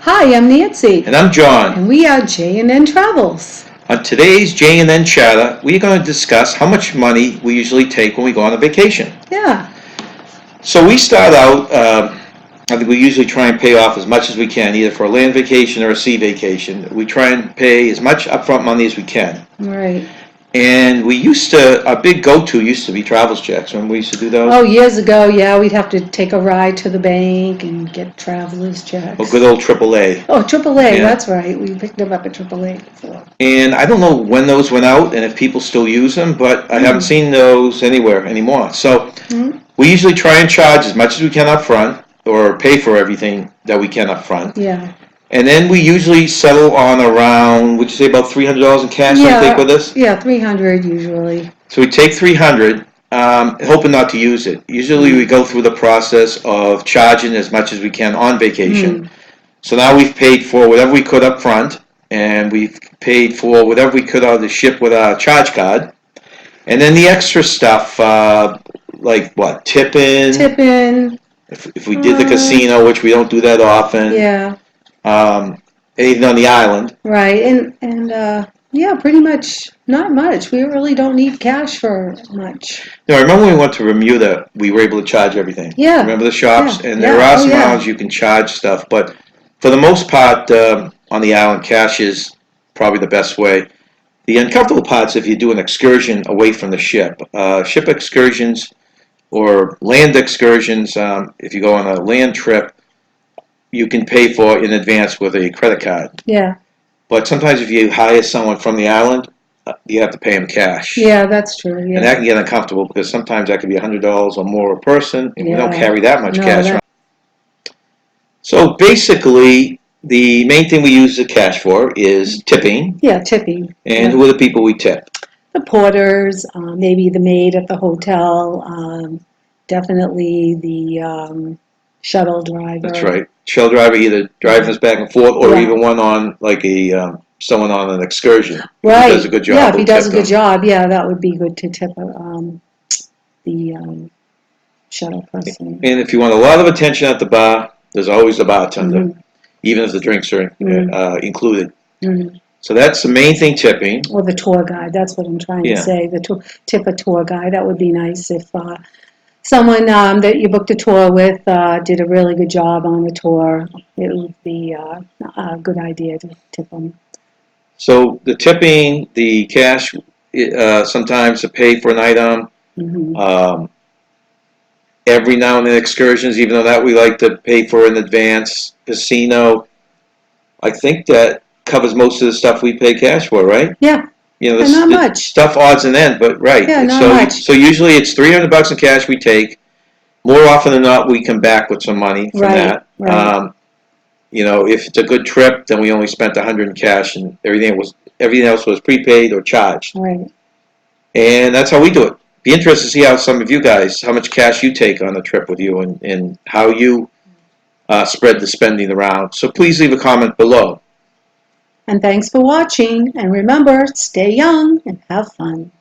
Hi, I'm Nancy. And I'm John. And we are J&N Travels. On today's J&N Chatter, we're going to discuss how much money we usually take when we go on a vacation. Yeah. So we start out, I think we usually try and pay off as much as we can, either for a land vacation or a sea vacation. We try and pay as much upfront money as we can. Right. And our big go-to used to be travelers checks. Remember we used to do those? Oh, years ago, yeah, we'd have to take a ride to the bank and get traveler's checks. Oh, good old AAA. Oh, AAA, Yeah. That's right. We picked them up at AAA before. And I don't know when those went out and if people still use them, but I haven't seen those anywhere anymore. So we usually try and charge as much as we can up front, or pay for everything that we can up front. Yeah. And then we usually settle on around, would you say about $300 in cash, I think, with us? Yeah, 300 usually. So we take 300, hoping not to use it. Usually we go through the process of charging as much as we can on vacation. So now we've paid for whatever we could up front, and we've paid for whatever we could on the ship with our charge card. And then the extra stuff, like what, tipping? Tipping. If we did the casino, which we don't do that often. Yeah. Anything on the island. Right, and yeah, pretty much not much. We really don't need cash for much. No, I remember when we went to Bermuda, we were able to charge everything. Yeah. Remember the shops? Yeah. And there are some islands you can charge stuff, but for the most part, on the island, cash is probably the best way. The uncomfortable part's if you do an excursion away from the ship. Ship excursions or land excursions, if you go on a land trip, you can pay for in advance with a credit card. Yeah. But sometimes if you hire someone from the island, you have to pay them cash. Yeah, that's true. Yeah. And that can get uncomfortable because sometimes that can be $100 or more a person, and we don't carry that much cash around. So basically, the main thing we use the cash for is tipping. Yeah, tipping. And who are the people we tip? The porters, maybe the maid at the hotel, definitely the shuttle driver. That's right. Shuttle driver either driving us back and forth or even one on like someone on an excursion. Right. If he does a good job. Yeah, if he does a good job, yeah, that would be good to tip the shuttle person. And if you want a lot of attention at the bar, there's always a bartender, even if the drinks are included. So that's the main thing, tipping. Or the tour guide, that's what I'm trying to say. Tip a tour guide, that would be nice if someone that you booked a tour with did a really good job on the tour. It would be a good idea to tip them. So the tipping, the cash, sometimes to pay for an item. Every now and then excursions, even though that we like to pay for in advance. Casino, I think that covers most of the stuff we pay cash for, right? Yeah. You know, not much. Stuff odds and ends, but right. Yeah, not much. So usually it's $300 in cash we take. More often than not, we come back with some money from that. Right. You know, if it's a good trip, then we only spent $100 in cash, and everything else was prepaid or charged. Right. And that's how we do it. Be interested to see how some of you guys, how much cash you take on a trip with you, and how you spread the spending around. So please leave a comment below. And thanks for watching. And remember, stay young and have fun.